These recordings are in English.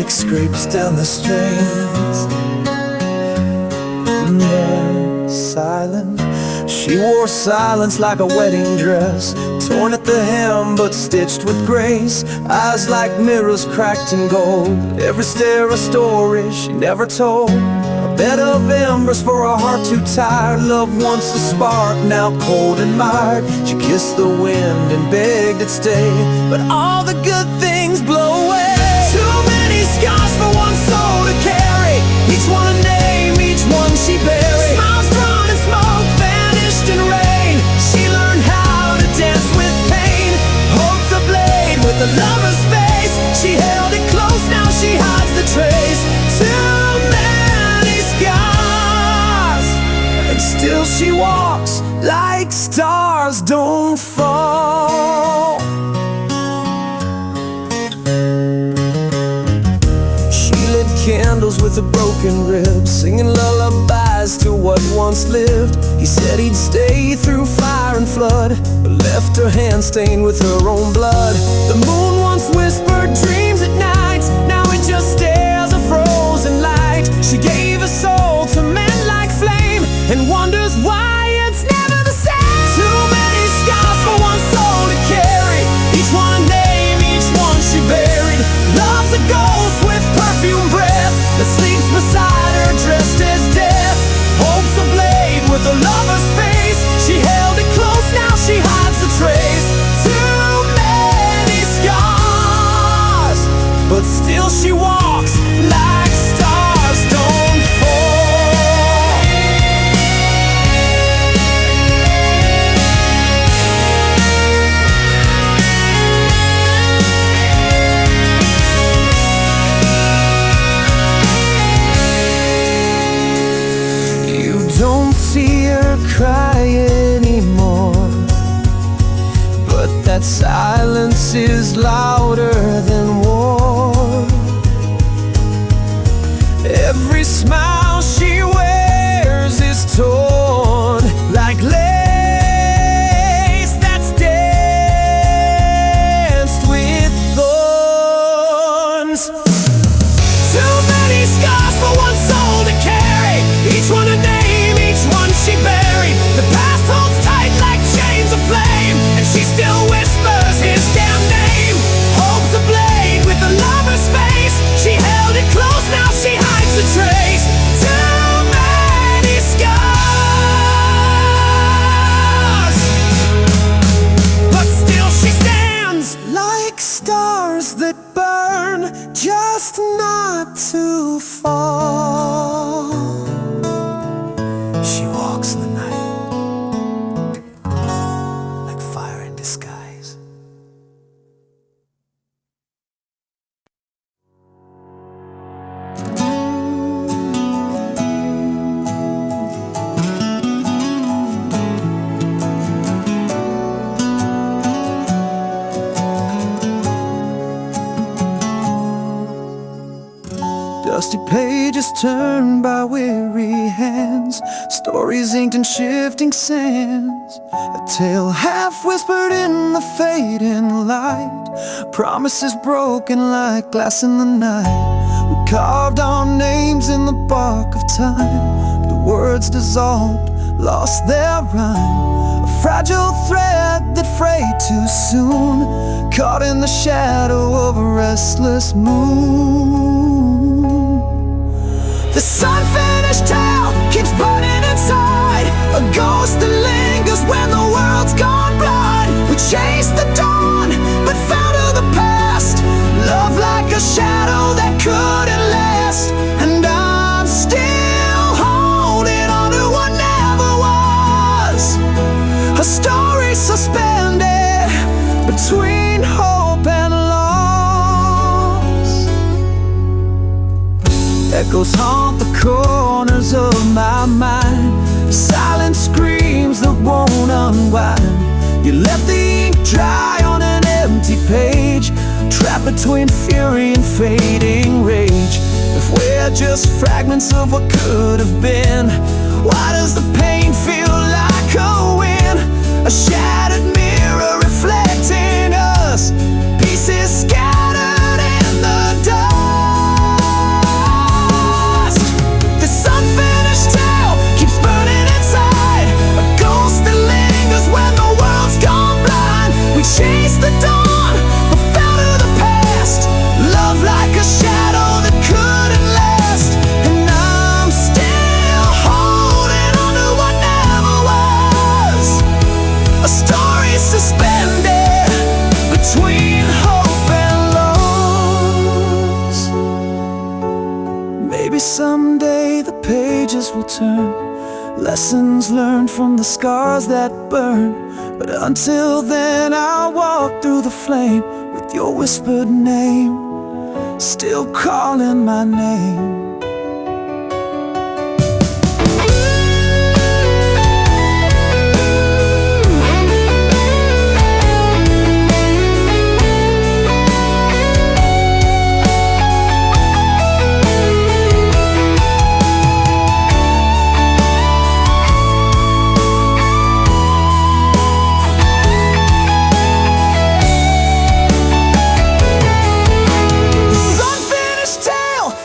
music scrapes down the strings. And then silent, she wore silence like a wedding dress, torn at the hem but stitched with grace. Eyes like mirrors cracked in gold, every stare a story she never told. A bed of embers for a heart too tired. Love once a spark, now cold and mired. She kissed the wind and begged it stay, but all the good things blow away. Too many scars for one soul to carry, each one a name, each one she buried. Smiles drawn in smoke, vanished in rain. She learned how to dance with pain. Hope's a blade with a lover's face. She held it close, now she hides the trace. Too many scars, and still she walks like stars don't fall. Candles with a broken rib, singing lullabies to what once lived. He said he'd stay through fire and flood, but left her hand stained with her own blood. The moon once whispered dreams at night, now it just stares a frozen light. She gave her soul to men like flame, and wonders why it's never the same. Too many scars for one soul to carry, each one a name, each one she buried. Love's a ghost with perfume breath that sleeps beside her dressed as death. Hope's a blade with a lover's face. She held it close, now she hides the trace. Too many scars, but still she walks like stars don't fall. Don't see her cry anymore, but that silence is louder than war. Every smile she wears is torn like lace that's danced with thorns. Too many scars for one soul to carry, each one a name, she buried. The past holds tight like chains of flame, and she still whispers his damn name. Hope's a blade with a lover's face. She held it close, now she hides the trace. Too many scars, but still she stands like stars that burn, just not to fall. She walks in the night like fire in disguise. Dusty pages turned by weary hands, stories inked in shifting sands. A tale half whispered in the fading light, promises broken like glass in the night. We carved our names in the bark of time, the words dissolved, lost their rhyme. A fragile thread that frayed too soon, caught in the shadow of a restless moon. This unfinished tale keeps burning inside, a ghost that lingers when the world's gone blind. We chased the dawn, but fell to the past. Love like a shadow that couldn't last, and I'm still holding on to what never was. A story suspended between hope and loss. Echoes haunt the corners of my mind, silent screams that won't unwind. You left the ink dry on an empty page, trapped between fury and fading rage. If we're just fragments of what could have been, why does the pain feel like a win? A shattered mirror reflecting us, pieces scattered in the dark. someday the pages will turn, lessons learned from the scars that burn. But until then I'll walk through the flame with your whispered name, still calling my name.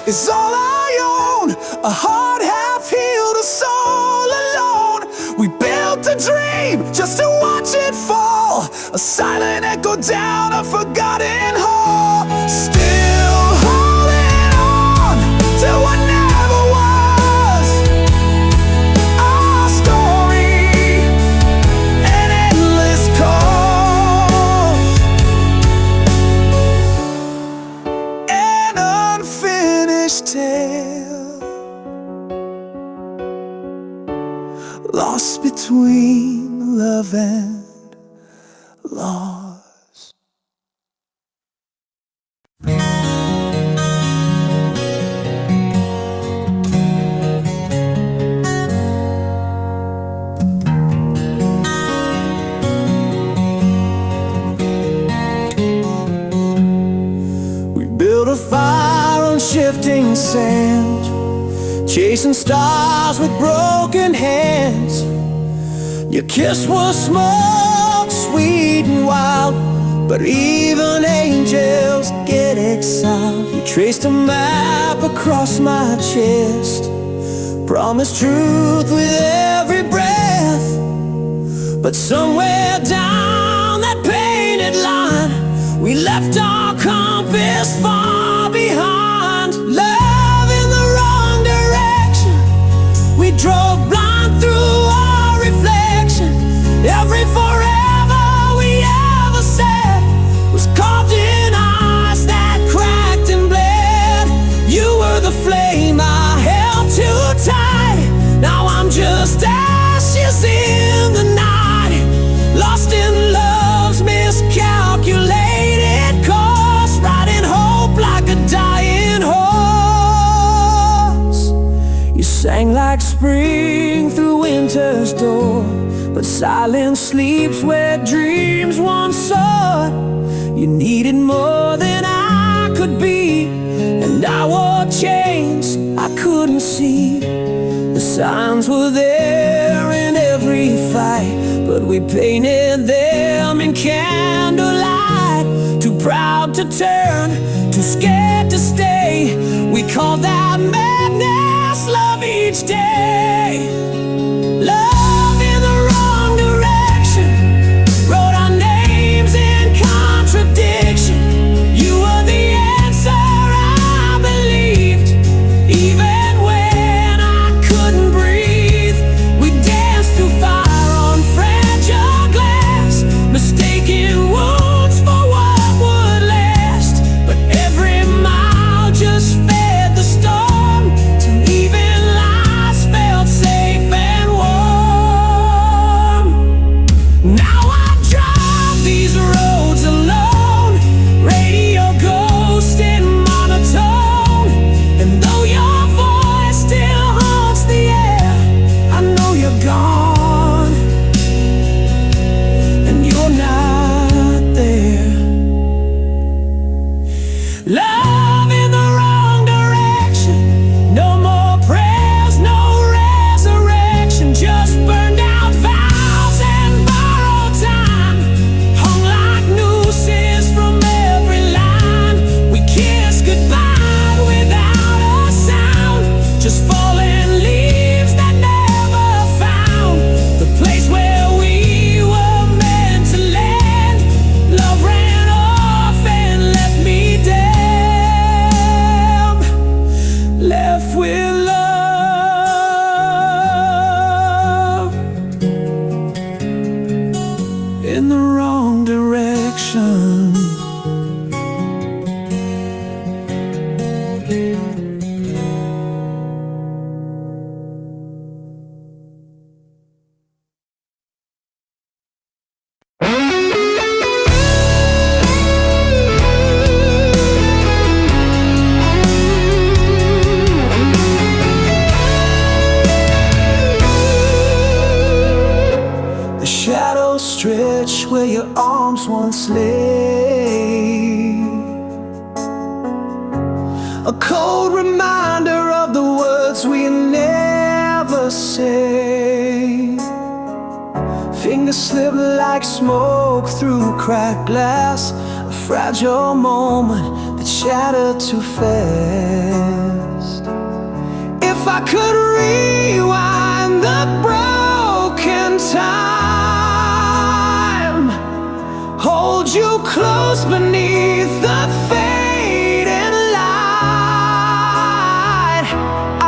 It's all I own, a heart half-healed, a soul alone. We built a dream just to watch it fall, a silent echo down a forgotten hall. Still holding on to what never was, our story, an endless cause, an unfinished tale, lost between love and loss. We built a fire on shifting sand, chasing stars with broken hands. Your kiss was smoke, sweet and wild, but even angels get exiled. You traced a map across my chest, promised truth with every breath. But somewhere down that painted line, we left our compass far behind. Love in the wrong direction, we drove blind through our reflection. Every forever we ever said was carved in ice that cracked and bled. You were the flame I held too tight, now I'm just ashes in the night, lost in love's miscalculated course, riding hope like a dying horse. You sang like spring through winter's door, but silence sleeps where dreams once soared. You needed more than I could be, and I wore chains I couldn't see. The signs were there in every fight, but we painted them in candlelight. Too proud to turn, too scared to stay. We called that madness love each day. Love in the wrong direction, wrote our names in contradiction. You were the answer I believed, even when I couldn't breathe. We danced through fire on fragile glass, mistaking wounds for what would last. But every mile just fed the storm, till even lies felt safe and warm. Now I drive these roads alone, radio ghost and monotone. And though your voice still haunts the air, I know you're gone, and you're not there. Love in the wrong direction, no more prayers, no resurrection, just burned out vows and borrowed time, hung like nooses from every line. We kissed goodbye without a sound, just falling leaves that never found the place where we were meant to land. Love ran off and left me damn, left with love in the wrong direction. folks once lay. A cold reminder of the words we never say. Fingers slip like smoke through cracked glass, a fragile moment that shattered too fast. If I could rewind the broken time, hold you close beneath the fading light,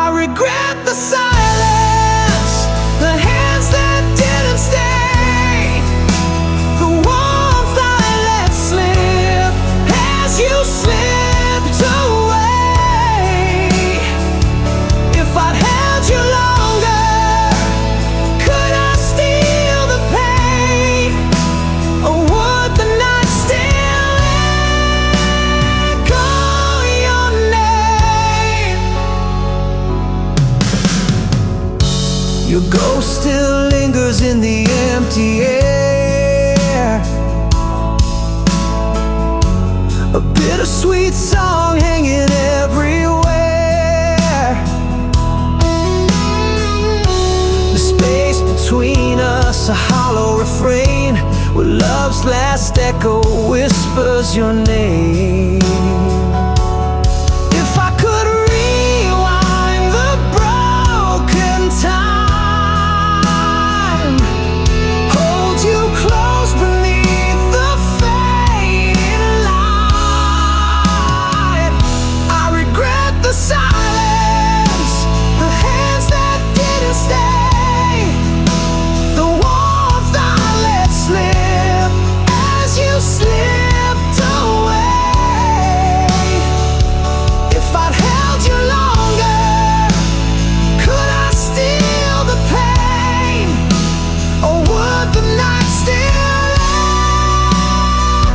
I regret the silence, the hands that didn't stay, the warmth I let slip as you slipped away. If I'd held you longer, could I steal the pain, or would the night still echo your name? Your ghost still lingers in the empty air, a bittersweet song hanging everywhere. The space between us, a hollow refrain, where love's last echo whispers your name. If I could rewind the broken time, hold you close beneath the fading light, I regret the silence, the hands that didn't stay, the warmth I let slip as you slipped away. If I'd held you longer, could I steal the pain, or would the night still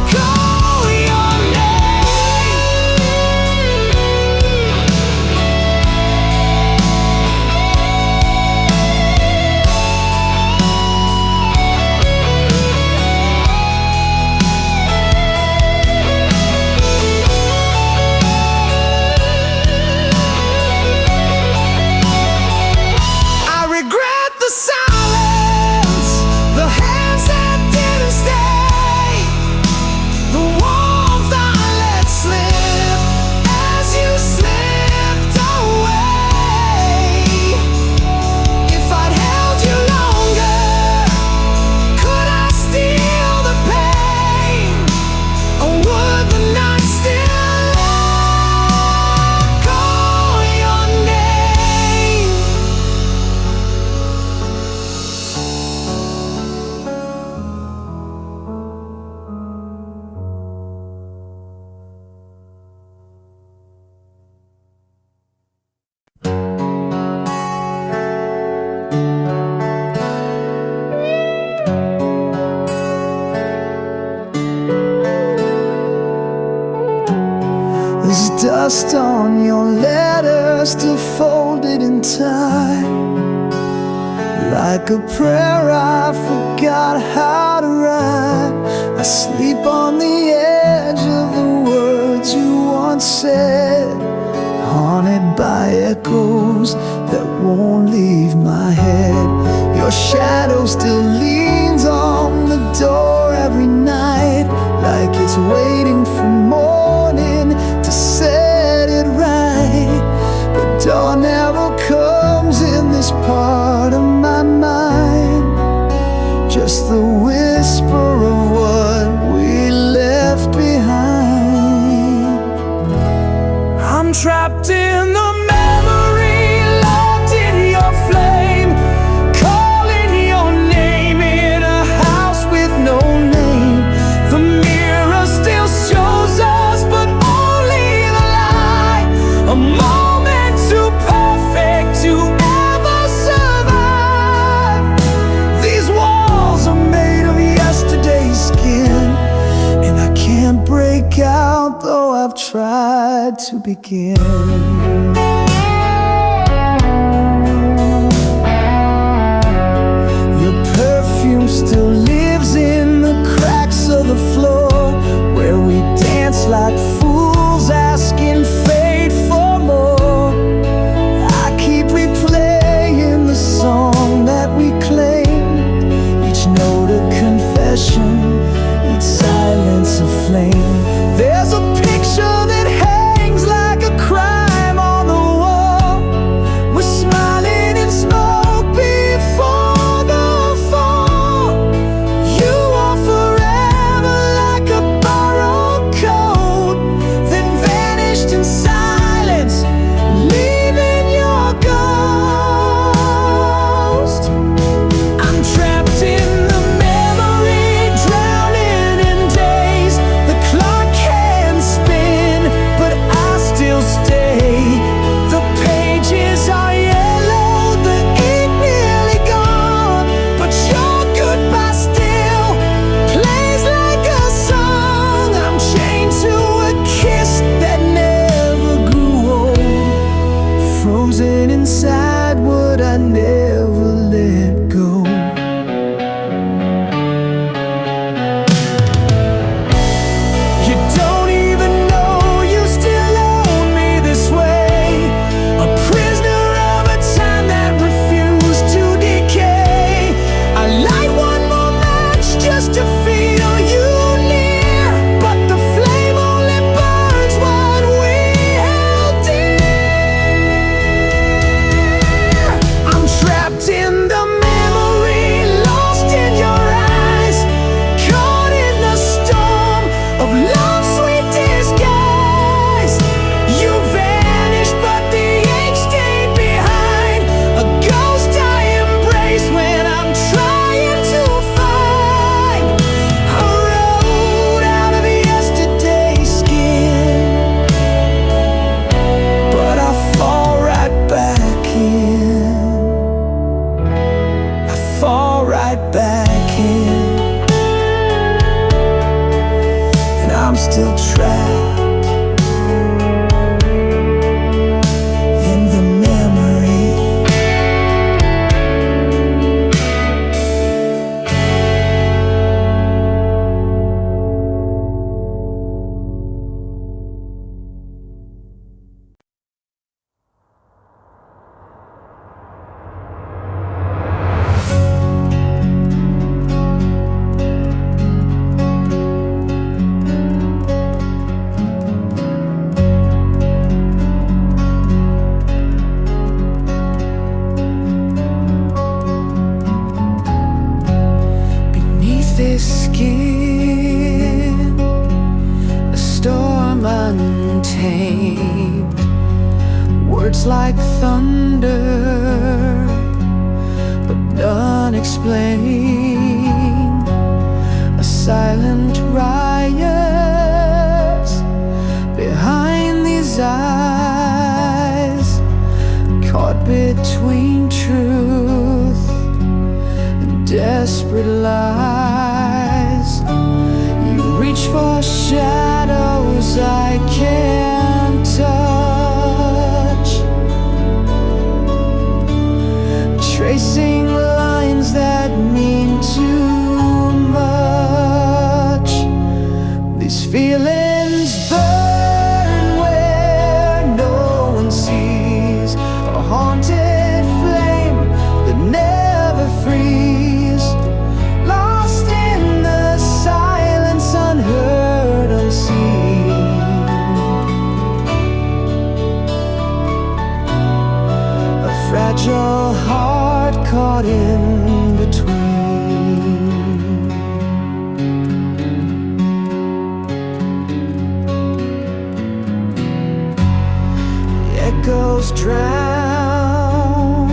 echo your I regret the silence, the hands that didn't stay, the warmth I let slip as you slipped away. If I'd held you longer, could I steal the pain, or would the night still echo your name? There's dust on your letter, still folded in time, like a prayer I forgot how to write. I sleep on the edge of the words you once said, haunted by echoes that won't leave my head. Your shadow still leans on the door every night, like it's waiting for morning to set it right. But dawn never comes in this part of my mind, just the whisper of what we left behind. I'm trapped in the memory, locked in your flame, calling your name in a house with no name. The mirror still shows us, but only the light, a moment too perfect to ever survive. These walls are made of yesterday's skin, and I can't break out, though I've tried to begin. Your perfume still lives in the cracks of the like fools asking fate for more. I keep replaying the song that we claimed, each note a confession, each silence a flame. There's a picture that hangs like a crime on the wall. We're smiling in smoke before the fall. You are forever like a borrowed coat, then vanished in silence, leaving your ghost. I'm trapped in the memory, drowning in days. The clock can spin, but I still stay. The pages are yellow, the ink nearly gone, but your goodbye still plays like a song. I'm chained to a kiss that never grew old, frozen inside what I never let go. You don't even know you still own me this way, a prisoner of a time that refused to decay. I light one more match just to feel you near, but the flame only burns what we held dear. I'm trapped in the memory, lost in your eyes, caught in the storm of love's sweet disguise. You vanished, but the ink stayed behind, a ghost I embrace when I'm trying to find a road out of yesterday's skin. But I fall right back in, I fall right back in, and I'm still trapped in the memory. Beneath this skin, a storm untamed, words like thunder, but unexplained. A silent riot behind these eyes, caught between truth and desperate lies. You reach for shadows I can't touch, tracing lines that mean too much. These feelings burn where no one sees, a haunted flame that never frees, lost in the silence, unheard, unseen. A fragile heart caught in between. The echoes drown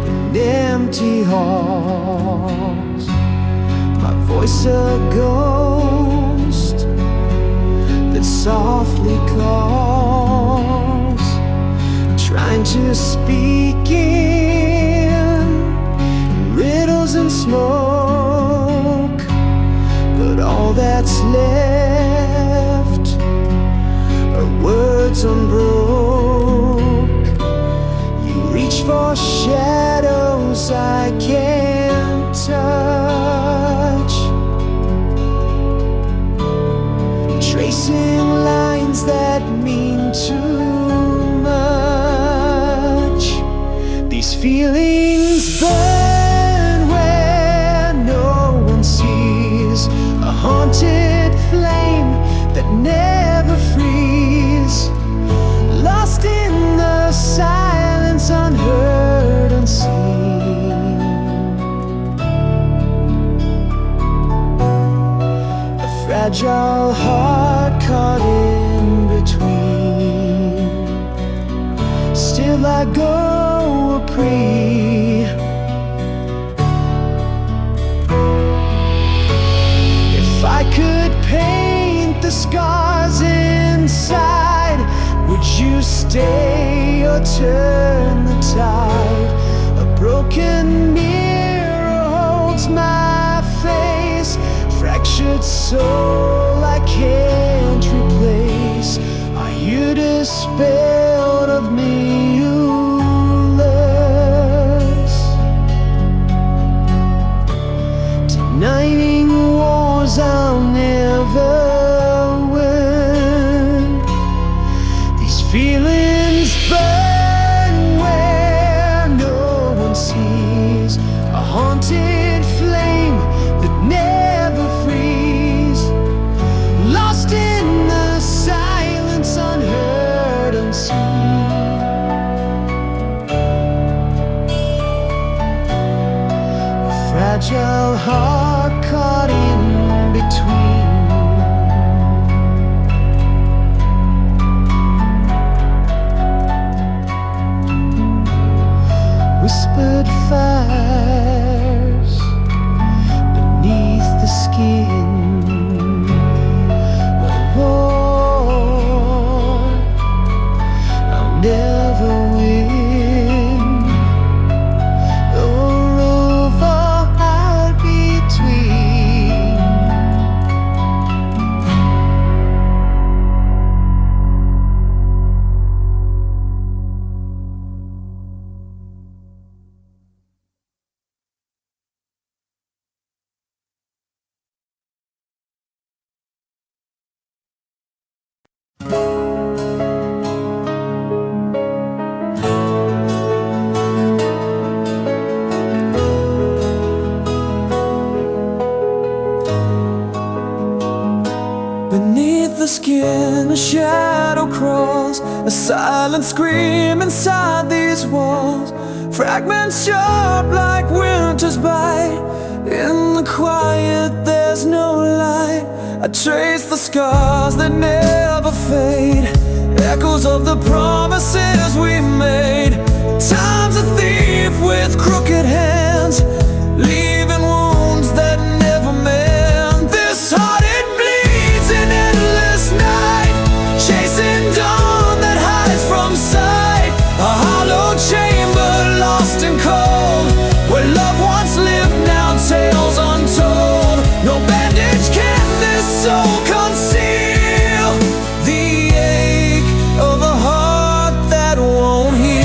in empty halls, my voice a ghost that softly calls, trying to speak in riddles and smoke. But all that's left are words unbroke. You reach for shadows I can't touch, chasing lines that mean too much. These feelings burn where no one sees, a haunted flame that never frees, lost in the silence, unheard, unseen. A fragile heart caught in between. Still I go a prey. If I could paint the scars inside, would you stay or turn the tide? A broken mirror holds my face, fractured soul I can't replace. Are you dispelled of me-less? Denying wars I'll never win. These feelings burn where no one sees, a haunted flame that never frees, lost in the silence, unheard, unseen. A fragile heart caught in between. Whispered fires beneath the skin. A war I'll never win. A rover out between. Beneath the skin, a shadow crawls, a silent scream inside these walls. Fragments sharp like winter's bite. In the quiet, there's no light. I trace the scars that never fade, echoes of the promises we made. Time's a thief with crooked hands, leaving wounds that never mend. This heart, it bleeds in endless night, chasing dawn that hides from sight. A hollow chamber lost and cold, where love once lived, now tales untold. No bandage can this soul conceal, the ache of a heart that won't heal.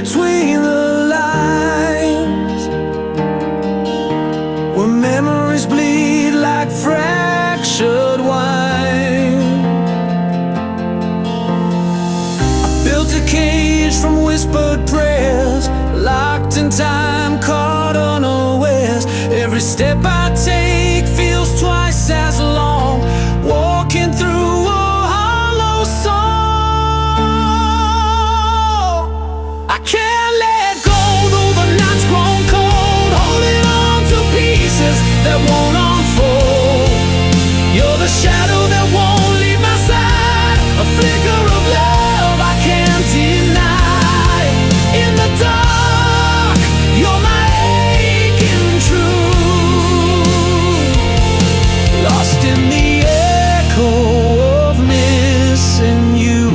between the lines, where memories bleed like fractured wine. I built a cage from whispered prayers, locked in time, caught unawares. Every step I take feels twice as long, walking through a hollow soul. I can't let go, though the night's grown cold, holding on to pieces that won't unfold. You're the shadow that won't leave my side, a flicker of love I can't deny. In the dark, you're my aching truth, lost in the echo of missing you.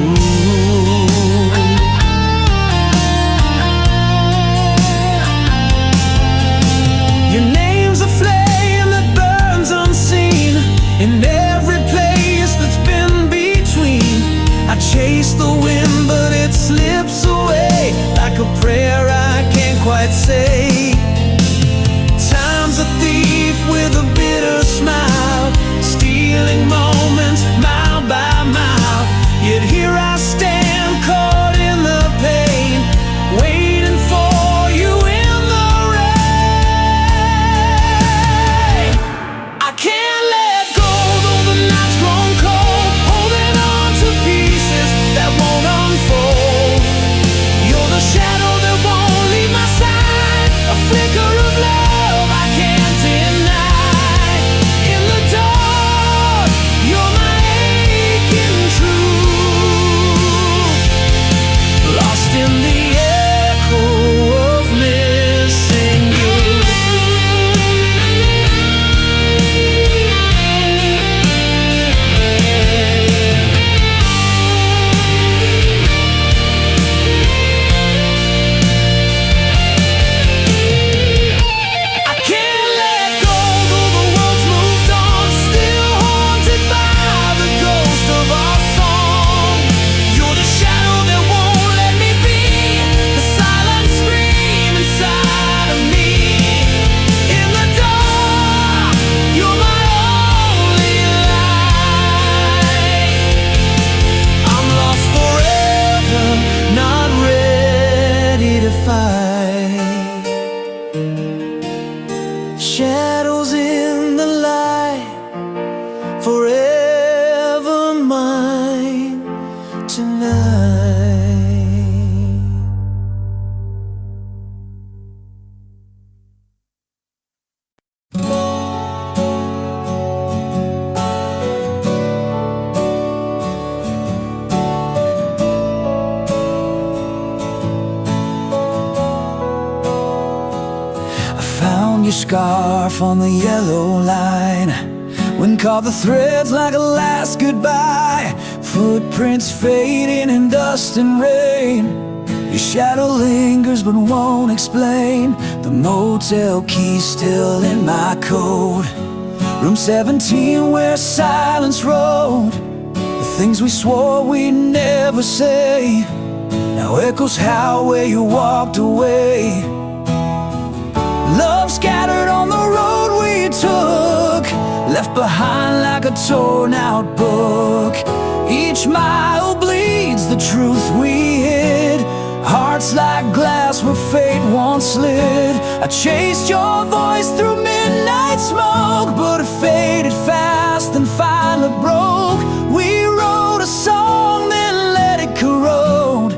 Your name's a flame that burns unseen in every place that's been between. I chase the wind, but it slips away like a prayer I can't quite say. Time's a thief with a bitter smile, stealing moments mile by mile. Yet here I stand, caught in the pain, waiting for you in the rain. I can't let go, though the night's grown cold, holding on to pieces that won't unfold. You're the shadow that won't leave my side, a flicker of love I can't deny. In the dark, you're my aching truth, lost in the echo of missing you. I can't let go, though the world's moved on, still haunted by the ghost of our song. You're the shadow that won't let me be, the silent scream inside of me. In the dark, you're my only light. I'm lost forever, not ready to fight. Shadows in the light, forever mine tonight. I found your scarf on the yellow line, when caught the threads like a last goodbye. Footprints fading in dust and rain, your shadow lingers but won't explain. The motel key still in my coat, room 17 where silence rode. The things we swore we'd never say now echoes how where you walked away. Love scattered on the road we took, left behind like a torn out book. Each mile bleeds the truth we hid, hearts like glass where fate once slid. I chased your voice through midnight smoke, but it faded fast and finally broke. We wrote a song, then let it corrode,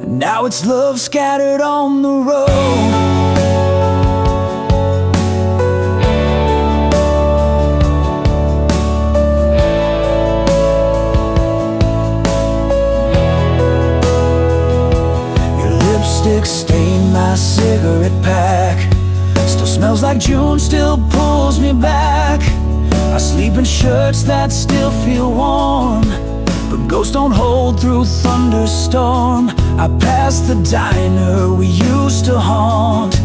and now it's love scattered on the road. Lipstick stained my cigarette pack, still smells like June, still pulls me back. I sleep in shirts that still feel warm, but ghosts don't hold through thunderstorm. I pass the diner we used to haunt,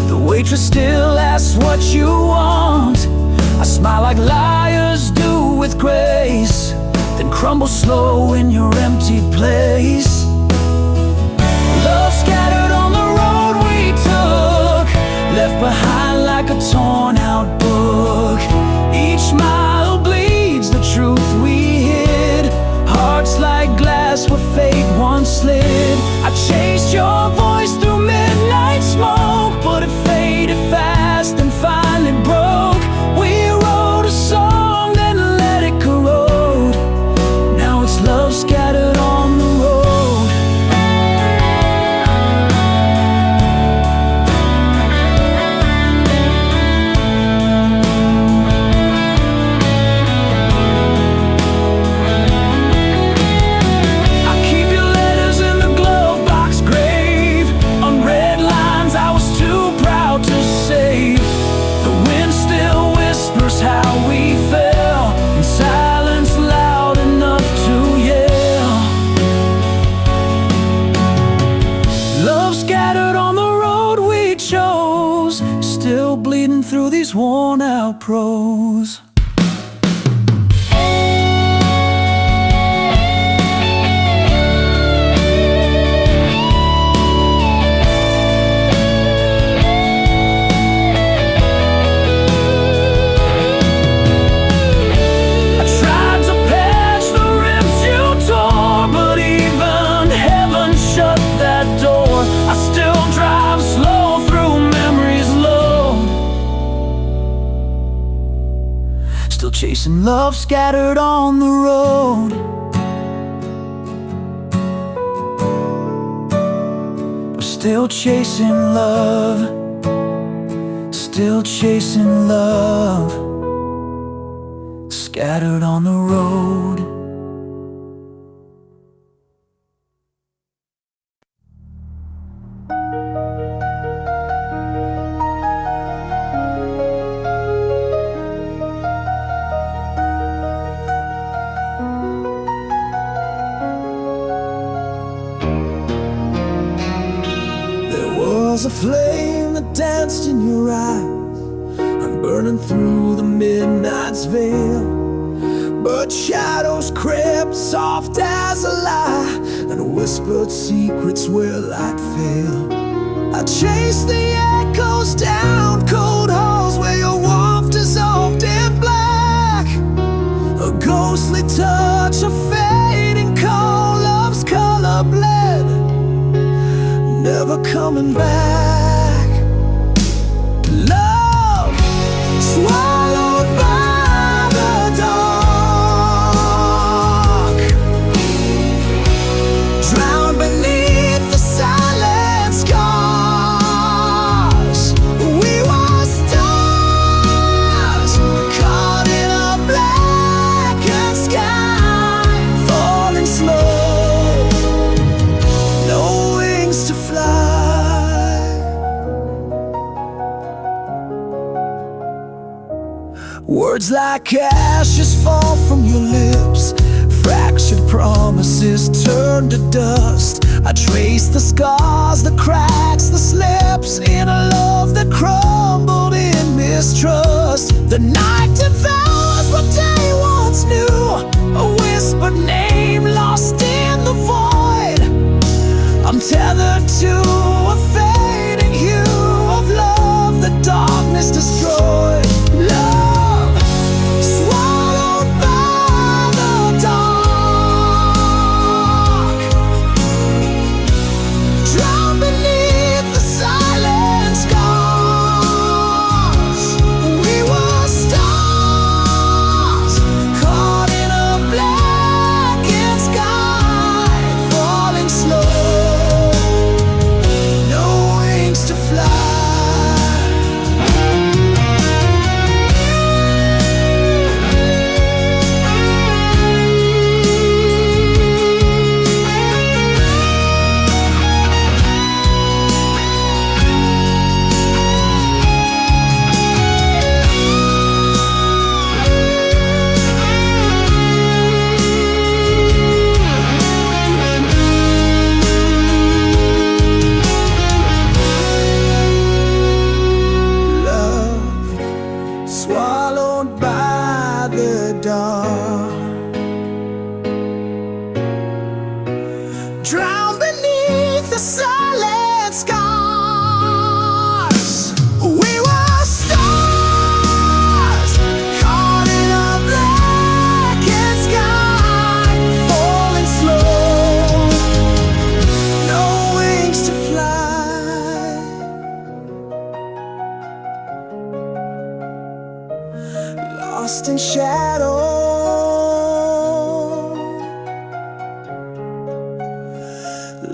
the waitress still asks what you want. I smile like liars do with grace, then crumble slow in your empty place. Love scattered behind like a torn out book. Each mile bleeds the truth we hid. Hearts like glass where fate once slid. I chased your voice through midnight smoke, but it faded fast and finally broke. We wrote a song, then let it corrode. Now it's love scattered on the road. I keep your letters in the glove box grave. Unread lines I was too proud to save. The wind still whispers how we fell, in silence loud enough to yell. Love scattered on the road we chose, still bleeding through these worn out prose. I tried to patch the rips you tore, but even heaven shut that door. I still drive slow through memories low, still chasing love scattered on the road. We're still chasing love, still chasing love, scattered on the road. There was a flame that danced in your eyes, I'm burning through the midnight's veil. But shadows crept soft as a lie, and whispered secrets where light failed. I chased the echoes down cold halls where your warmth dissolved in black. A ghostly touch of fading coal, love's color bled, never coming back. Love swallowed by the dark, drowned beneath the silent scars. We were stars caught in a blackened sky, falling slow, no wings to fly. Words like ashes fall from your lips, fractured promises turned to dust. I trace the scars, the cracks, the slips in a love that crumbled in mistrust. The night devours what day once knew, a whispered name lost in the void. I'm tethered to a fading hue of love the darkness destroyed. Love swallowed by the dark, drowned beneath the silent scars. We were stars caught in a blackened sky, falling slow, no wings to fly. Swallowed by the dark, drowned beneath the silent scars. We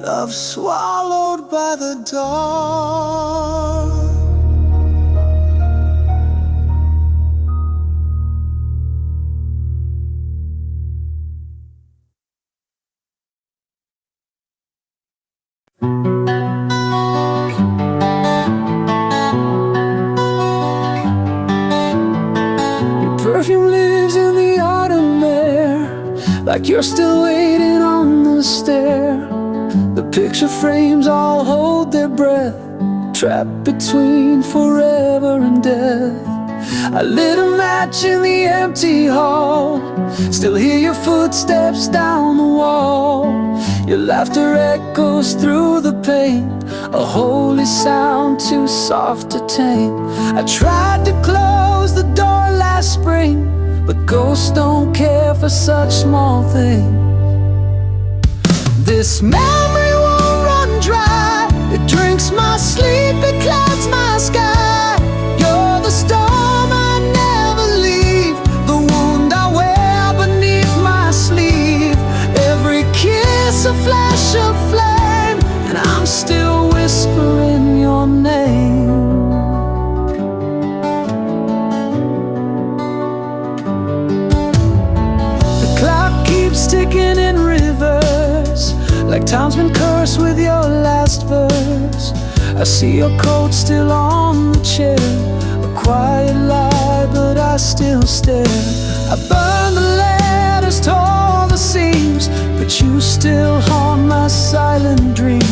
love swallowed by the dawn. Your perfume lives in the autumn air, like you're still waiting on the stair. The picture frames all hold their breath, trapped between forever and death. I lit a match in the empty hall, still hear your footsteps down the wall. Your laughter echoes through the pain, a holy sound too soft to tame. I tried to close the door last spring, but ghosts don't care for such small things. This memory won't run dry, it drinks my sleep, it clouds my sky. You're the storm I never leave, the wound I wear beneath my sleeve. Every kiss a flash of flame, and I'm still whispering your name. The clock keeps ticking in reverse, like time's been cursed with your last verse. I see your coat still on the chair, a quiet lie, but I still stare. I burned the letters, tore the seams, but you still haunt my silent dreams.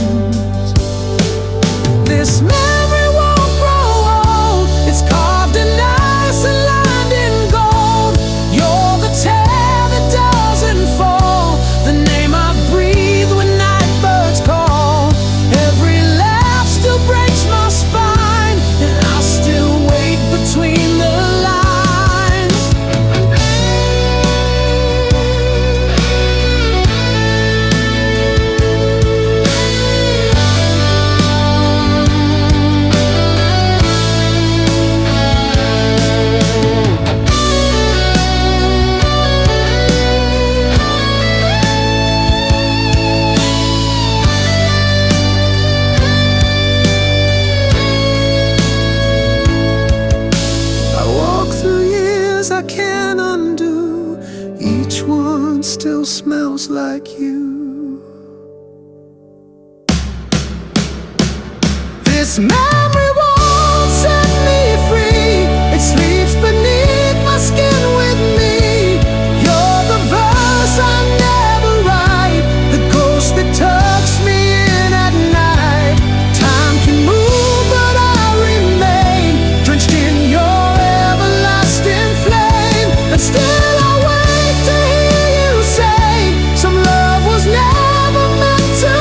This memory won't grow old, it's carved in ice and lined in gold. You're the tear that doesn't fall, the name I breathe when night birds call. Every laugh still breaks my spine, and I still wait between the lines. I can't undo, each one still smells like you. This memory won't set me free, it sleeps beneath my skin with me. You're the verse I never write, the ghost that tucks me in at night. Time can move but I remain, drenched in your still I wait to hear you say, some love was never meant to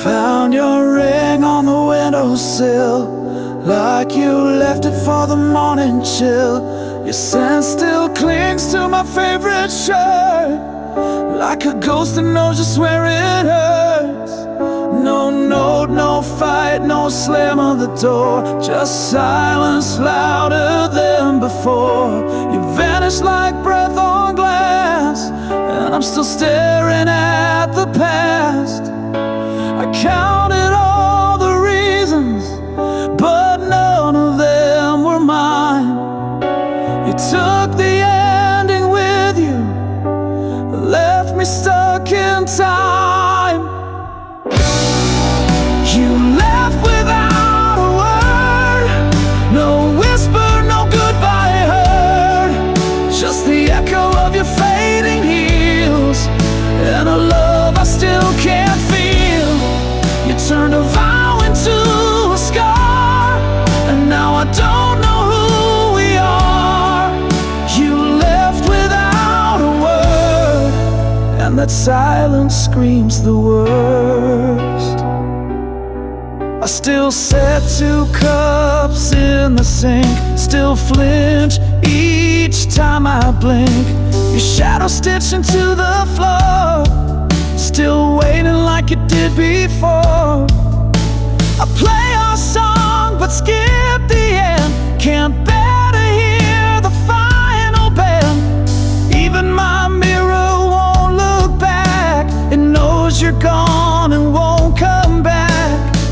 Found your ring on the windowsill, like you left it for the morning chill. Your scent still clings to my favorite shirt, like a ghost that knows just where it hurts. No note, no fight, no slam of the door, just silence louder than before. You vanished like breath on glass, and I'm still staring at the past. I counted all the reasons, but none of them were mine. You took the ending with you, left me stuck in time. You left without a word, no whisper, no goodbye heard, just the echo of your fading heels, and a love I still can't feel. You turned a vow into a scar, and now I don't know who we are. You left without a word, and that silence screams the worst. I still set 2 cups in the sink, still flinch each time I blink. Your shadow stitched into the floor, still waiting like it did before. I play our song but skip the end, can't bear to hear the final bend. Even my mirror won't look back, it knows you're gone and won't come back.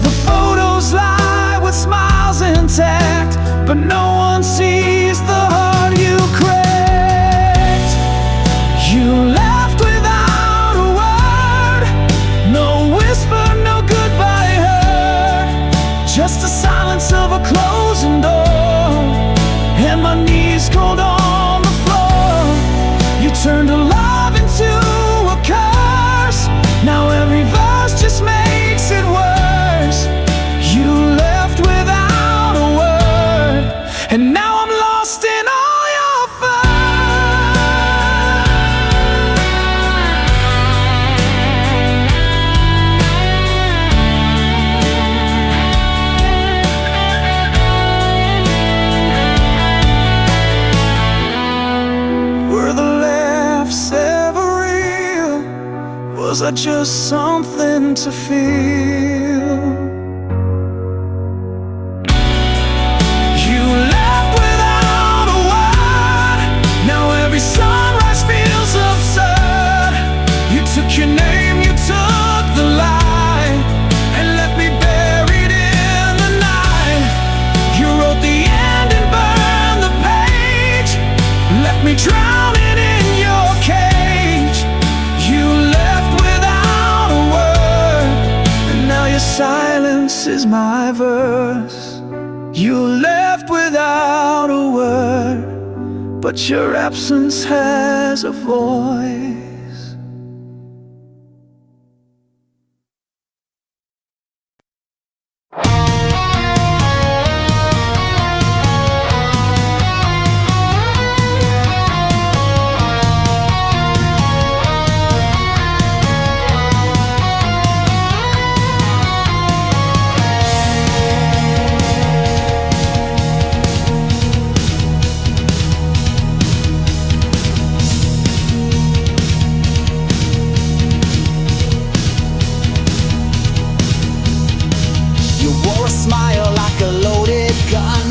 The photos lie with smiles intact, but no one sees the heart you cracked. You left without a word, no whisper, no goodbye heard, just the silence of a closing door, and my knees cold on the floor. You turned a love into a curse, now every verse just makes it worse. You left without a word, and now I'm lost in all your fun. Were the laughs ever real? Was I just something to feel? You left without a word, now every sunrise feels absurd. You took your name, you took the light, and left me buried in the night. You wrote the end and burned the page, left me drowning in your cage. You left without a word, and now your silence is my verse. You left without a word, but your absence has a voice. Smile like a loaded gun,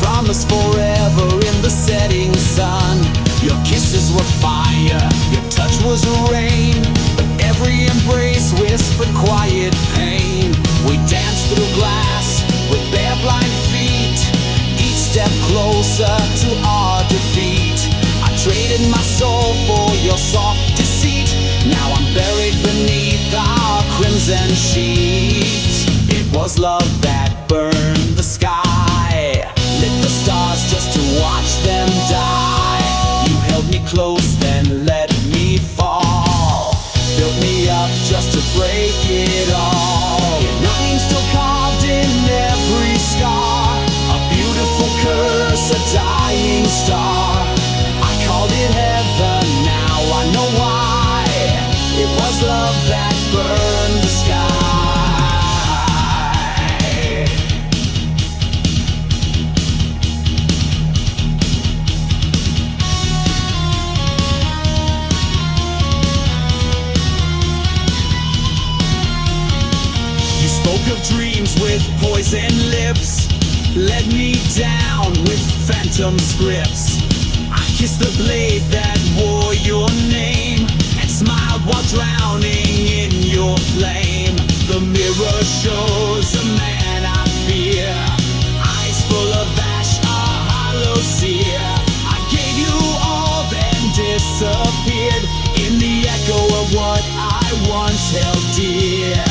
promised forever in the setting sun. Your kisses were fire, your touch was rain, but every embrace whispered quiet pain. We danced through glass with bare blind feet, each step closer to our defeat. I traded my soul for your soft deceit, now I'm buried beneath our crimson sheets. It was love that burned the sky, lit the stars just to watch them die. You held me close, then let me fall, built me up just to break it all. Your name still carved in every scar, a beautiful curse, a dying star. I called it heaven, now I know why. It was love that burned the sky. Spoke of dreams with poison lips, led me down with phantom scripts. I kissed the blade that wore your name, and smiled while drowning in your flame. The mirror shows a man I fear, eyes full of ash, a hollow sear. I gave you all, then disappeared in the echo of what I once held dear.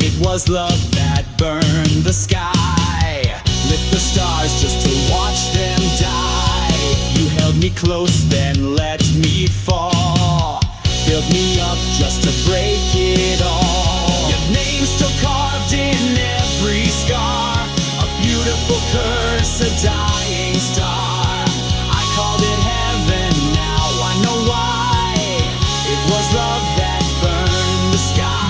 It was love that burned the sky, lit the stars just to watch them die. You held me close, then let me fall, built me up just to break it all. Your name still carved in every scar, a beautiful curse, a dying star. I called it heaven, now I know why. It was love that burned the sky.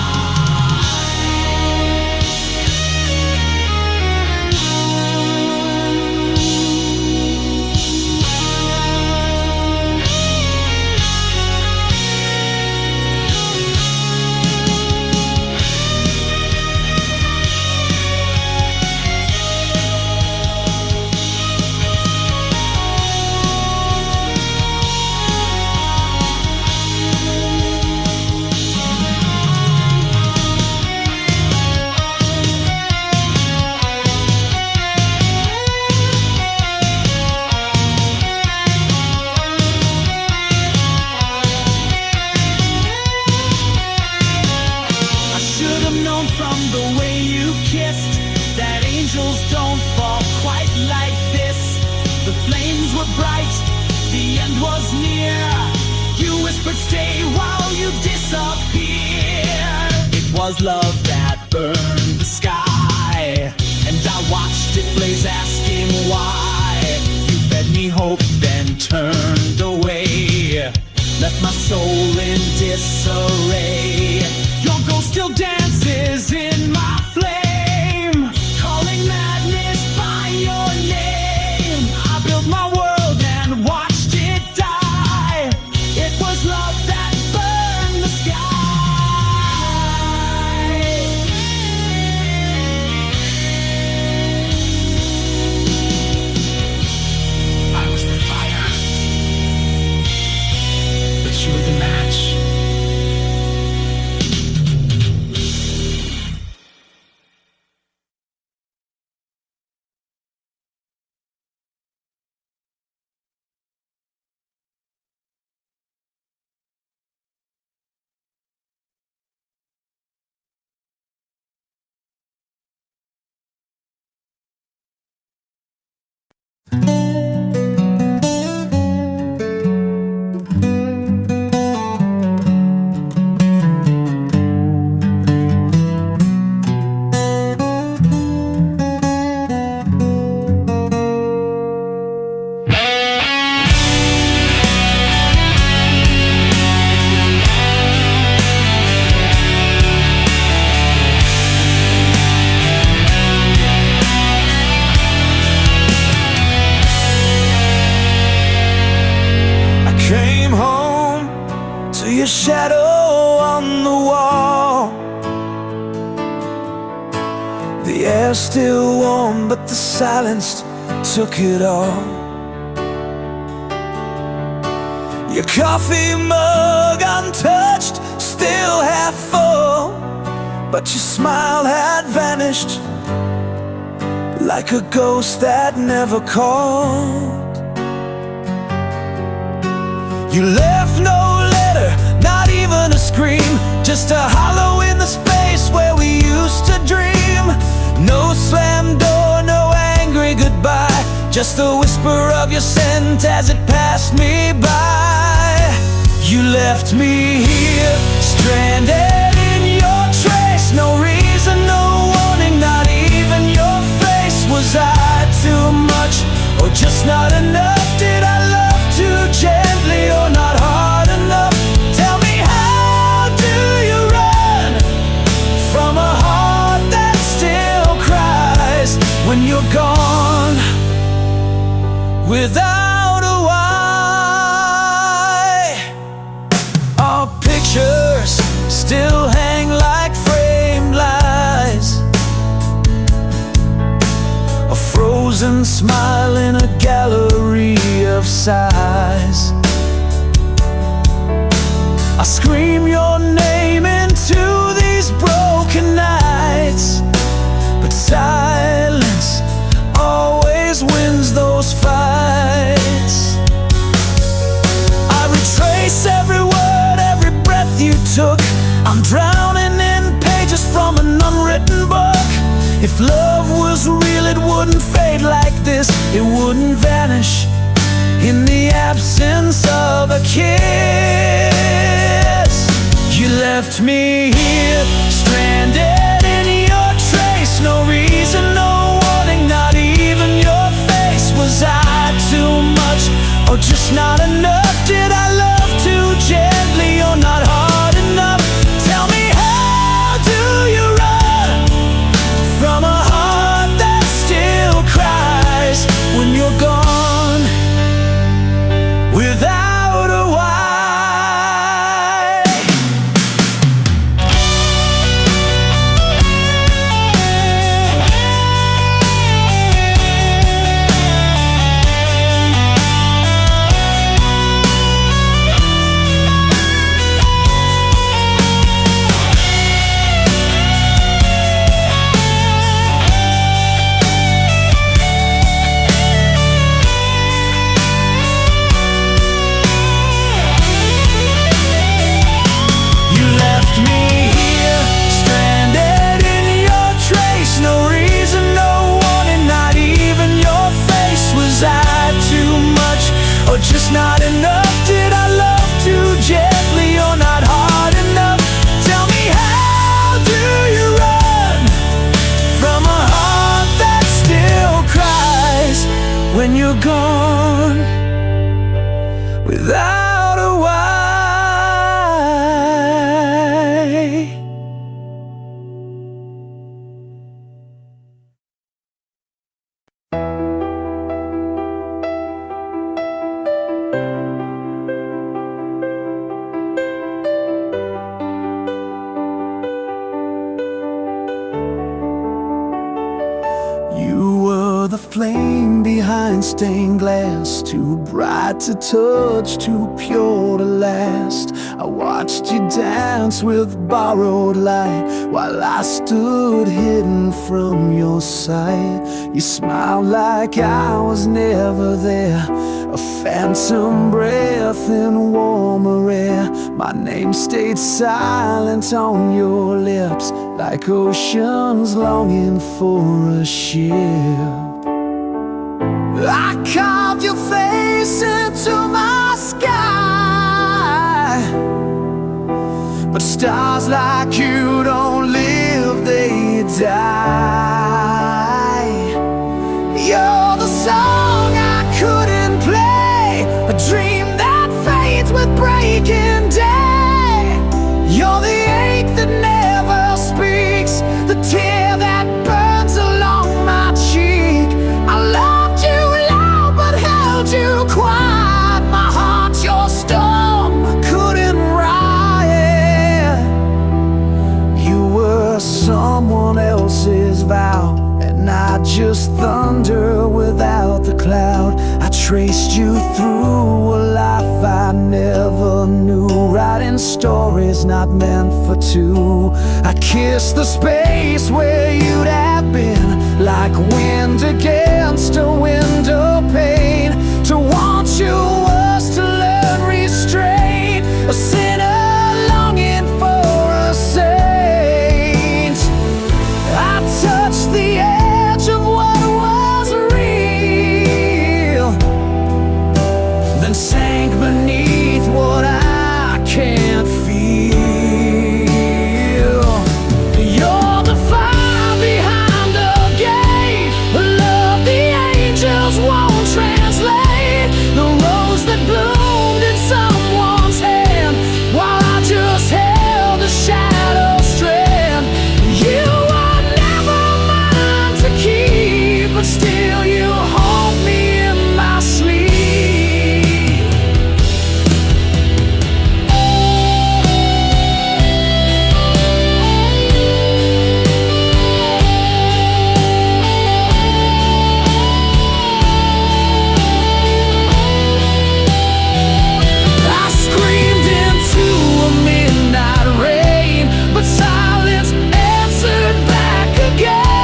was near. You whispered stay while you disappeared. It was love that burned the sky, and I watched it blaze asking why. You fed me hope then turned away, left my soul in disarray. Your ghost still dances in my flame, calling madness by your name. I built my world and watched it die. It was love that burned the sky. I was the fire, but you were the match. Came home to your shadow on the wall. The air still warm, but the silence took it all. Your coffee mug untouched, still half full, but your smile had vanished like a ghost that never called. You left no letter, not even a scream, just a hollow in the space where we used to dream. No slammed door, no angry goodbye, just the whisper of your scent as it passed me by. You left me here, stranded in your trace. No reason, no warning, not even your face. Was I too much, or just not enough? Did I love too gently, or not hard enough? Tell me, how do you run from a heart that still cries when you're gone without a why? Our pictures still hang like framed lies, a frozen smile in a gallery of sighs. I scream your name into these broken nights, but silence always wins those fights. I retrace every word, every breath you took. I'm drowning in pages from an unwritten book. If love was real, it wouldn't fade like this. It wouldn't vanish in the absence of a kiss. You left me here, stranded in your trace. No reason, no warning, not even your face. Was I too much, or just not enough? Did I love too gently, or not hard enough? Tell me, how do you run from a heart that still cries when you're gone without a why? flame behind stained glass, too bright to touch, too pure to last. I watched you dance with borrowed light while I stood hidden from your sight. You smiled like I was never there, a phantom breath in warmer air. My name stayed silent on your lips, like oceans longing for a ship. I carved your face into my sky, but stars like you don't live, they die. You're the song I couldn't play, a dream that fades with breaking day. You're the ache that never speaks, the tear that burns along my cheek. I loved you loud but held you quiet. My heart's your storm, I couldn't riot. You were someone else's vow, and I just thunder without the cloud. I traced you through a life I never knew, writing stories not meant for two. I kissed the space where you'd have been, like wind against a window pane. To want you was to learn restraint, a sinner longing for a saint. I touched the edge of what was real, then sank beneath what I can't feel. You're the fire behind the gate, a love the angels won't translate, the rose that bloomed in someone's hand while I just held a shadow strand. You were never mine to keep, but still you hold me in my sleep. I screamed into a midnight rain, but silence answered back again.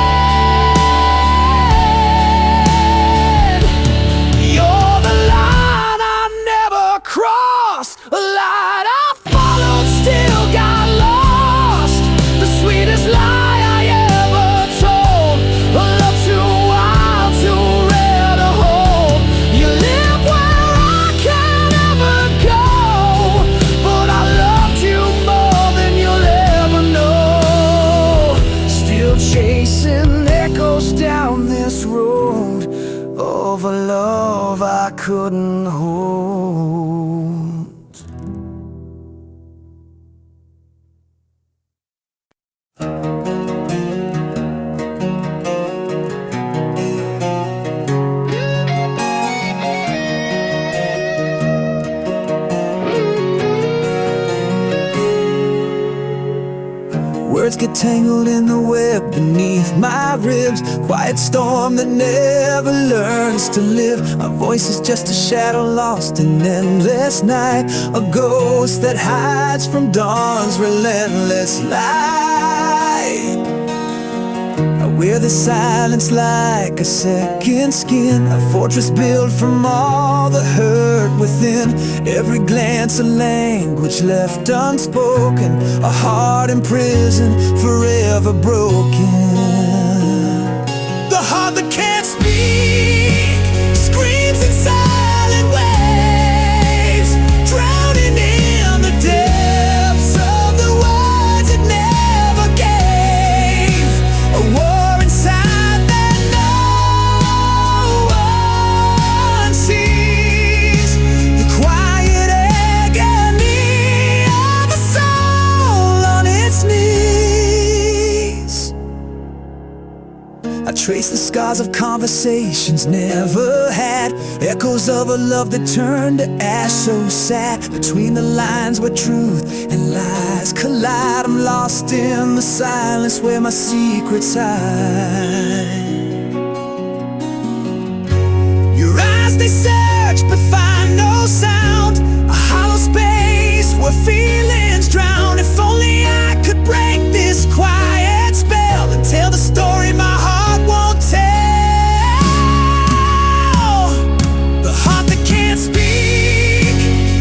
You're the line I never crossed, a light I followed, still got lost. The sweetest lie I ever told, a love too wild, too rare to hold. You live where I can't ever go, but I loved you more than you'll ever know. Still chasing echoes down this road of a love I couldn't hold. Words get tangled in the web beneath my ribs, quiet storm that never learns to live. My voice is just a shadow lost in endless night, a ghost that hides from dawn's relentless light. I wear the silence like a second skin, a fortress built from all the hurt within. Every glance a language left unspoken, a heart imprisoned, forever broken. The heart that can't speak screams in silent waves, drowning in the depths of the words it never gave. A war inside that no one sees, the quiet agony of a soul on its knees. I trace the scars of conversations never had, echoes of a love that turned to ash, so sad. Between the lines where truth and lies collide, I'm lost in the silence where my secrets hide. ears they search but find no sound. A hollow space where feelings drown. If only I could break this quiet spell and tell the story my heart won't tell. The heart that can't speak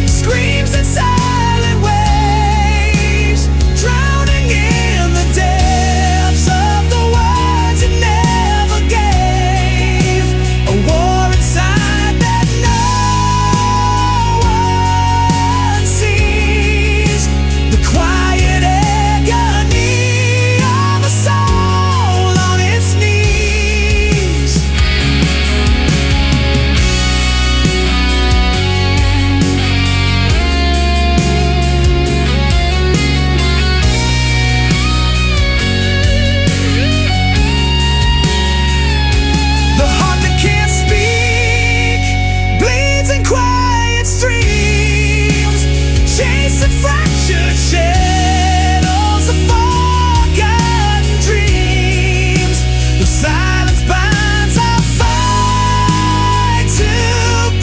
screams in silent waves, drowning in the depths of the words it never gave. A war inside that no one sees. The quiet agony of a soul on its knees. The heart that can't speak bleeds in quiet streams, chasing fractured shadows of forgotten dreams. The silence binds our fight to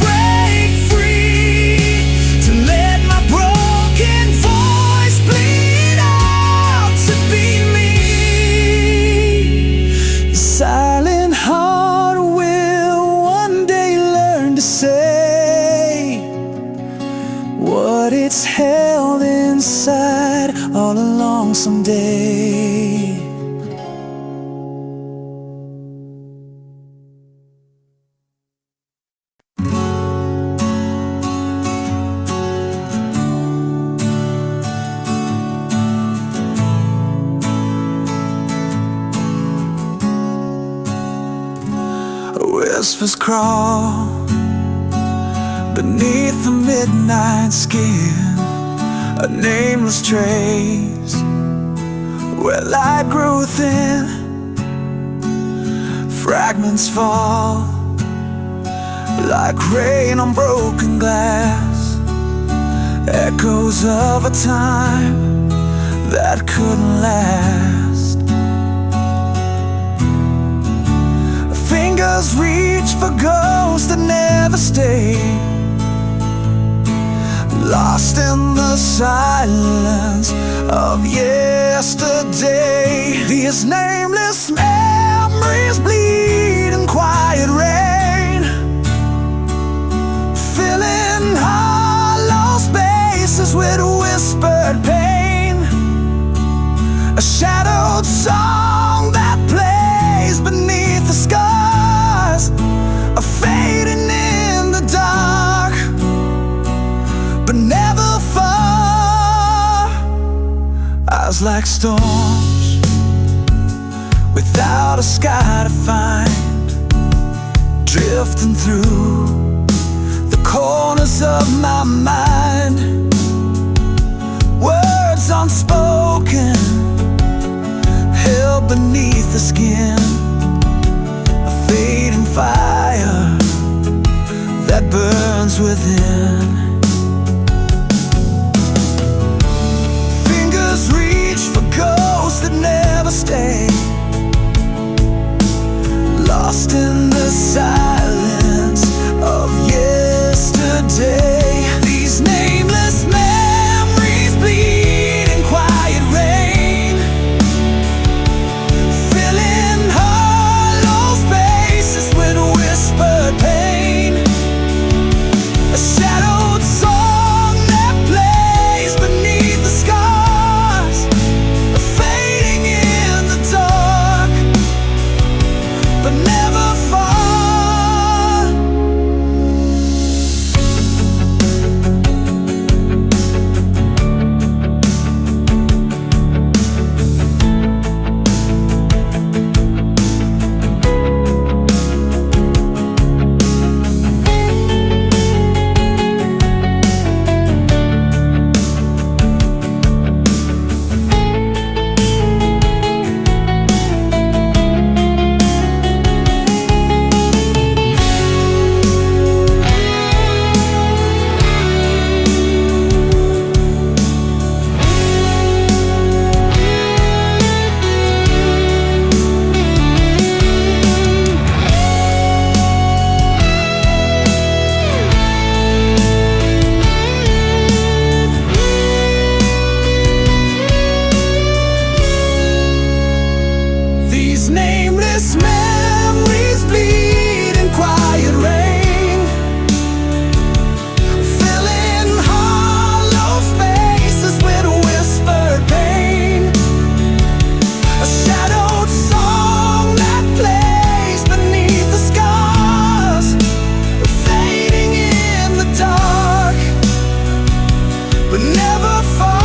break free, to let my broken voice bleed out to be me. The silent heart will one day learn to say what it's held inside all along someday. Whispers crawl beneath the midnight skin, a nameless trace where light grew thin. Fragments fall like rain on broken glass, echoes of a time that couldn't last. Fingers reach for ghosts that never stay, lost in the silence of yesterday. These nameless memories bleed in quiet rain, filling hollow spaces with whispered pain. A shadowed song that plays beneath the scars, a fading in the dark, but never far. Eyes like storms without a sky to find, drifting through the corners of my mind. Words unspoken, held beneath the skin, a fading fire that burns within. Fingers reach for ghosts that never stay, lost in the silence of yesterday. These nameless memories bleed in quiet rain, filling hollow spaces with whispered pain. A shadowed endless memories bleed in quiet rain, filling hollow spaces with whispered pain. A shadowed song that plays beneath the scars, fading in the dark, but never far.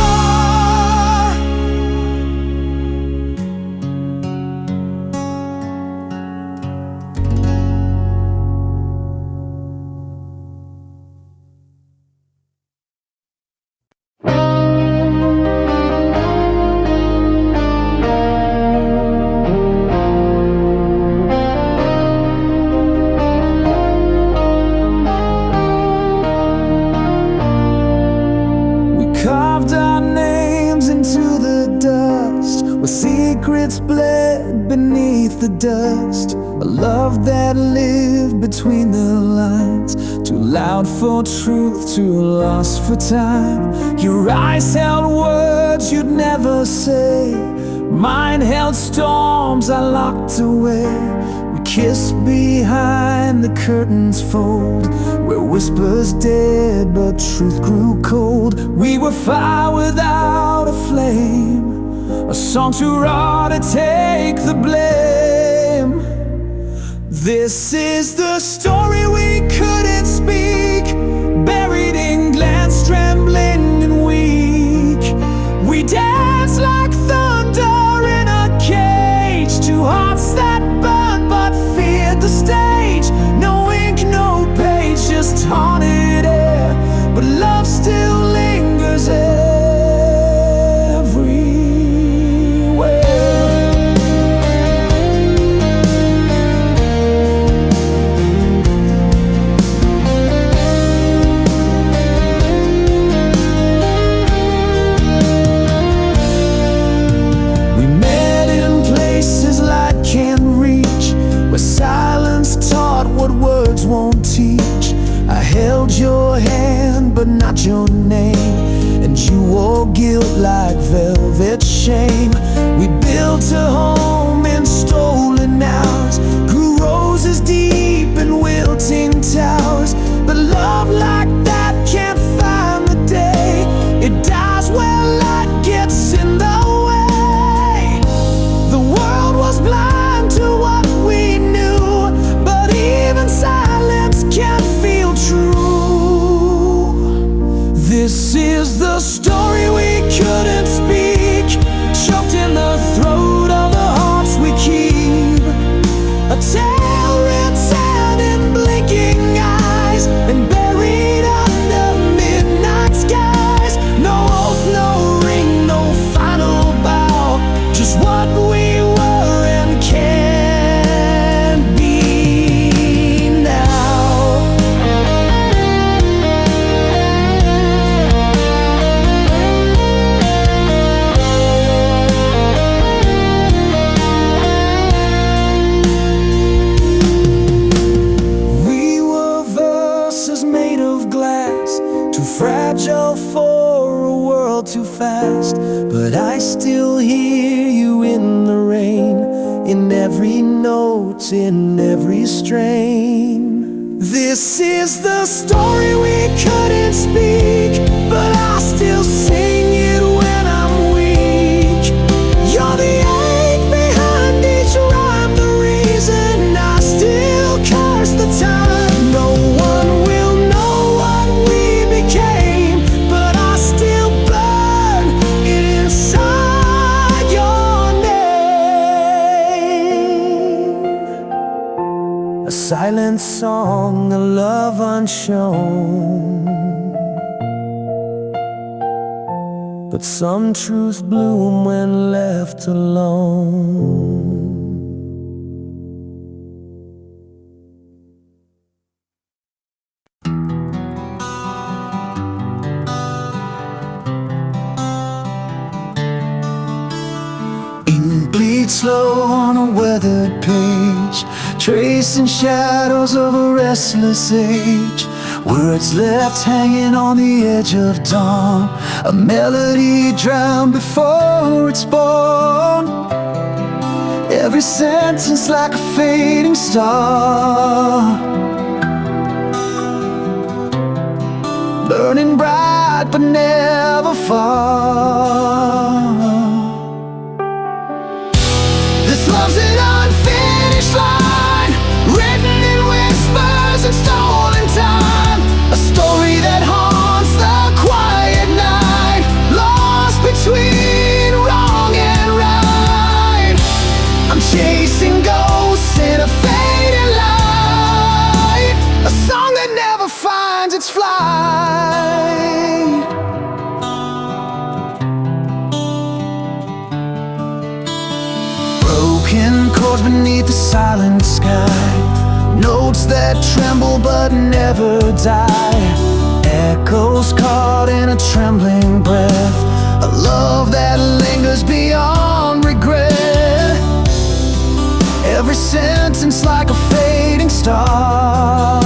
Carved our names into the dust, with secrets bled beneath the dust. A love that lived between the lines, too loud for truth, too lost for time. Your eyes held words you'd never say, mine held storms I locked away. We kissed behind the curtains fold, where whispers dead but truth grew cold. We were fire without a flame, a song too raw to take the blame. This is the story we couldn't speak, buried in glance, trembling and weak. We danced like thunder in a cage, two hearts that burned but feared the stage. No ink, no page, just haunted air, but love still lingers everywhere. We met in places light can't reach, where silence taught what words won't teach. I held your hand but not your name, and you wore guilt like velvet shame. We built a home in stolen hours, grew roses deep in wilting towers. But love like that can't find the day, it dies where light gets in the way. The world was blind to what we knew, but even silence can feel true. This is the story we couldn't speak, choked in the throat of the hearts we keep. A tale written in blinking eyes and buried under midnight skies. No oath, no ring, no final bow, just what we were and can be now. We were verses made of glass, too fragile for a world too fast. But I still hear you in the rain, in every note, in every strain. This is the story we couldn't speak, but I still sing it when I'm weak. You're the ache behind each rhyme, the reason I still curse the time. No one will know what we became, but I still burn inside your name. A silent song, a love unshown, but some truth bloom when left alone. Ink bleeds slow on a weathered page, tracing shadows of a restless age. Words left hanging on the edge of dawn, a melody drowned before it's born. Every every sentence like a fading star, burning bright but never far. This love's an unfinished line, written in whispers and stolen time, a story that haunts the quiet night, lost between wrong and right. I'm chasing ghosts in a fading light, a song that never finds its flight. Broken chords beneath the silent sky, notes that tremble but never die, echoes caught in a trembling breath, a love that lingers beyond regret. Every sentence like a fading star,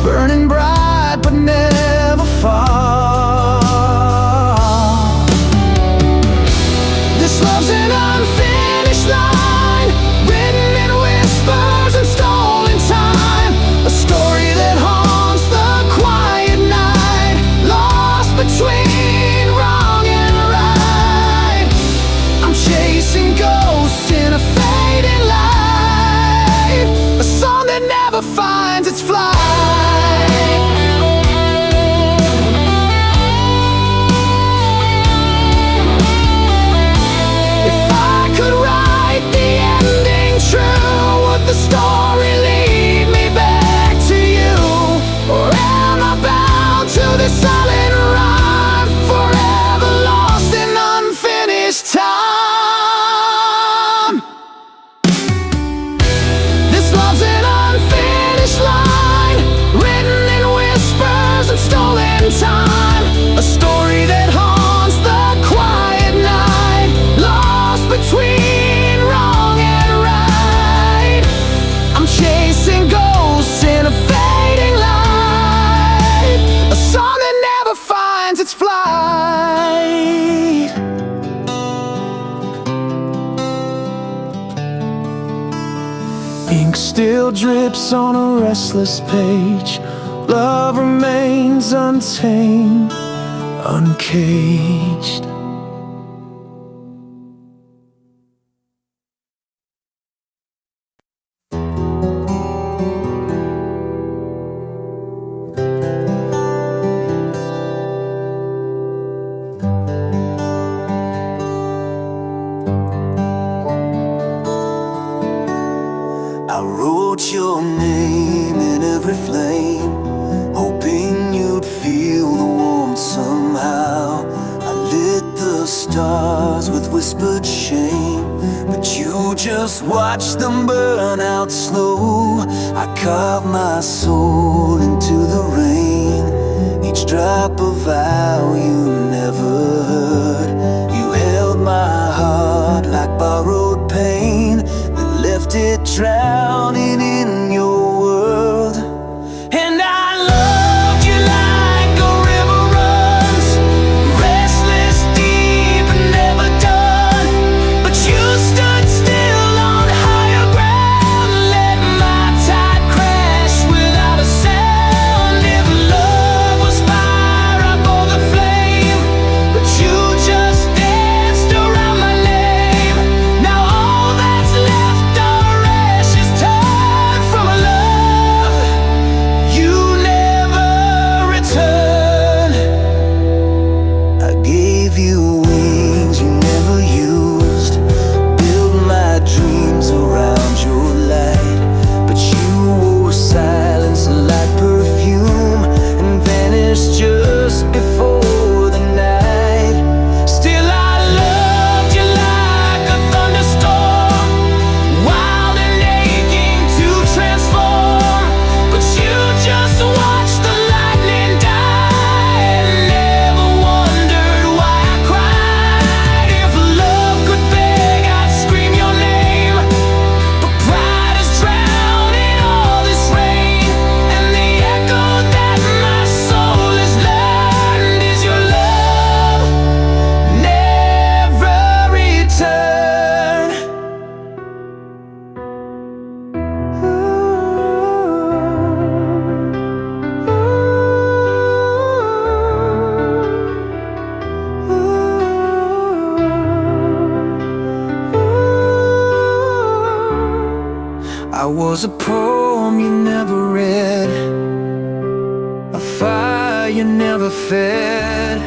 burning bright but never far. This love's an unfinished line, written in whispers and stolen time, a story that haunts the quiet night, lost between wrong and right. I'm chasing ghosts in a fading light, a song that never finds its flight. Would the story lead me back to you, or am I bound to this silent rhyme, forever lost in unfinished time? This love's an unfinished line, written in whispers and stolen time, a story that haunts the quiet night, lost between wrong and right. I'm chasing ghosts in a fading light, a song that never finds its flight. Ink still drips on a restless page, love remains untamed, uncaged. I wrote your name in every flame, hoping you'd feel the warmth somehow. I lit the stars with whispered shame, but you just watched them burn out slow. I carved my soul into the rain, each drop a vow you never heard. You held my heart like borrowed pain, then left it drowning in your world. And I loved you like a river runs, restless, deep, and never done. But you stood still on higher ground, let my tide crash without a sound. If love was fire, I bore the flame, but you just danced around my name. Now all that's left are ashes torn from a love you never returned. I gave you wings you never used, built my dreams around your light, but you wore silence like perfume and vanished just before the night. Still I loved you like a thunderstorm, wild and aching to transform. But you just watched the lightning die and never wondered why I cried. was a poem you never read, a fire you never fed.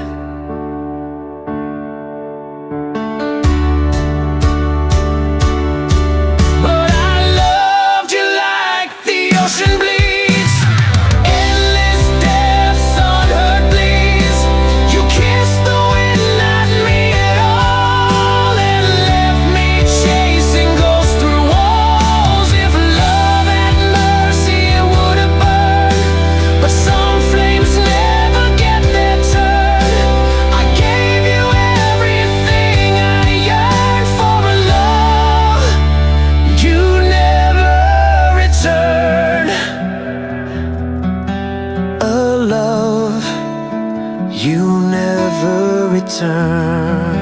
But I loved you like the ocean bleeds, endless depths, unheard bleeds. You kissed the wind, not me at all, and left me chasing ghosts through walls. If love had mercy, it would have burned, but some flames never get their turn. I gave you everything I yearned for, a love you never returned, a love you never returned.